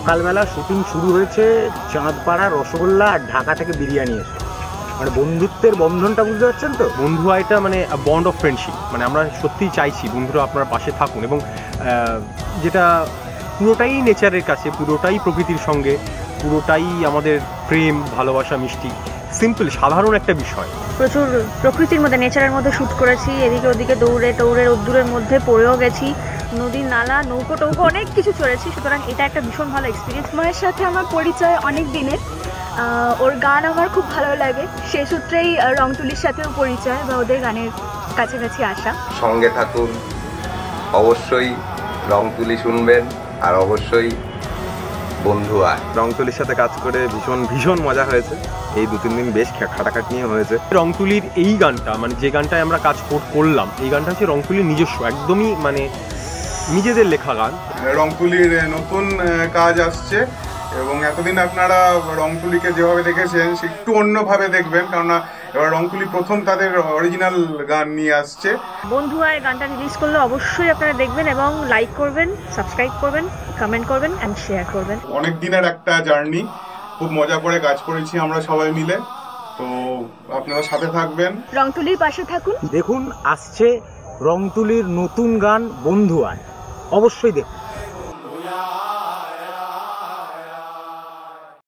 সকালবেলা শুটিং শুরু হয়েছে চাঁদপাড়া রসগোল্লা আর ঢাকা থেকে বিরিয়ানি এসে, মানে বন্ধুত্বের বন্ধনটা বুঝতে পারছেন তো। বন্ধু এটা মানে বন্ড অফ ফ্রেন্ডশিপ, মানে আমরা সত্যিই চাইছি বন্ধুরা আপনার পাশে থাকুন, এবং যেটা পুরোটাই নেচারের কাছে, পুরোটাই প্রকৃতির সঙ্গে, পুরোটাই আমাদের প্রেম ভালোবাসা মিষ্টি, সিম্পল সাধারণ একটা বিষয়। প্রচুর প্রকৃতির মধ্যে, নেচারের মধ্যে শ্যুট করেছি, এদিকে ওদিকে দৌড়ে টৌড়ে রোদ্দুরের মধ্যে পড়েও গেছি, নদী নালা নৌকো টৌকো অনেক কিছু চড়েছি, সুতরাং এটা একটা ভীষণ ভালো এক্সপিরিয়েন্স। মায়ের সাথে আমার পরিচয় অনেক দিনের, ওর গান আমার খুব ভালো লাগে, সে সূত্রেই রংতুলির সাথেও পরিচয় বা ওদের গানের কাছাকাছি আসা। সঙ্গে থাকুন, অবশ্যই রংতুলি শুনবেন, আর অবশ্যই বন্ধু আয়। রংতুলির সাথে কাজ করে ভীষণ ভীষণ মজা হয়েছে। এই 2-3 দিন বেশ খাটাখাটনিও হয়েছে। রংতুলির এই গানটা, মানে যে গানটায় আমরা কাজ করলাম, এই গানটা হচ্ছে রংতুলির নিজস্ব, একদমই মানে নিজেদের লেখা গান। রংতুলির নতুন কাজ আসছে এবং এতদিন আপনারা রংতুলিকে যেভাবে দেখেছেন সে একটু অন্যভাবে দেখবেন, কেননা এবার রংতুলি প্রথম তাদের অরিজিনাল গান নিয়ে আসছে। বন্ধু আয় গানটা রিলিজ করলে অবশ্যই আপনারা দেখবেন এবং লাইক করবেন, সাবস্ক্রাইব করবেন, কমেন্ট করবেন অ্যান্ড শেয়ার করবেন। অনেক দিনের একটা জার্নি, খুব মজা করে কাজ করেছি আমরা সবাই মিলে, তো আপনারা সাথে থাকবেন, রংতুলির পাশে থাকুন। দেখুন আসছে রংতুলির নতুন গান বন্ধু আয়, অবশ্যই দেখুন।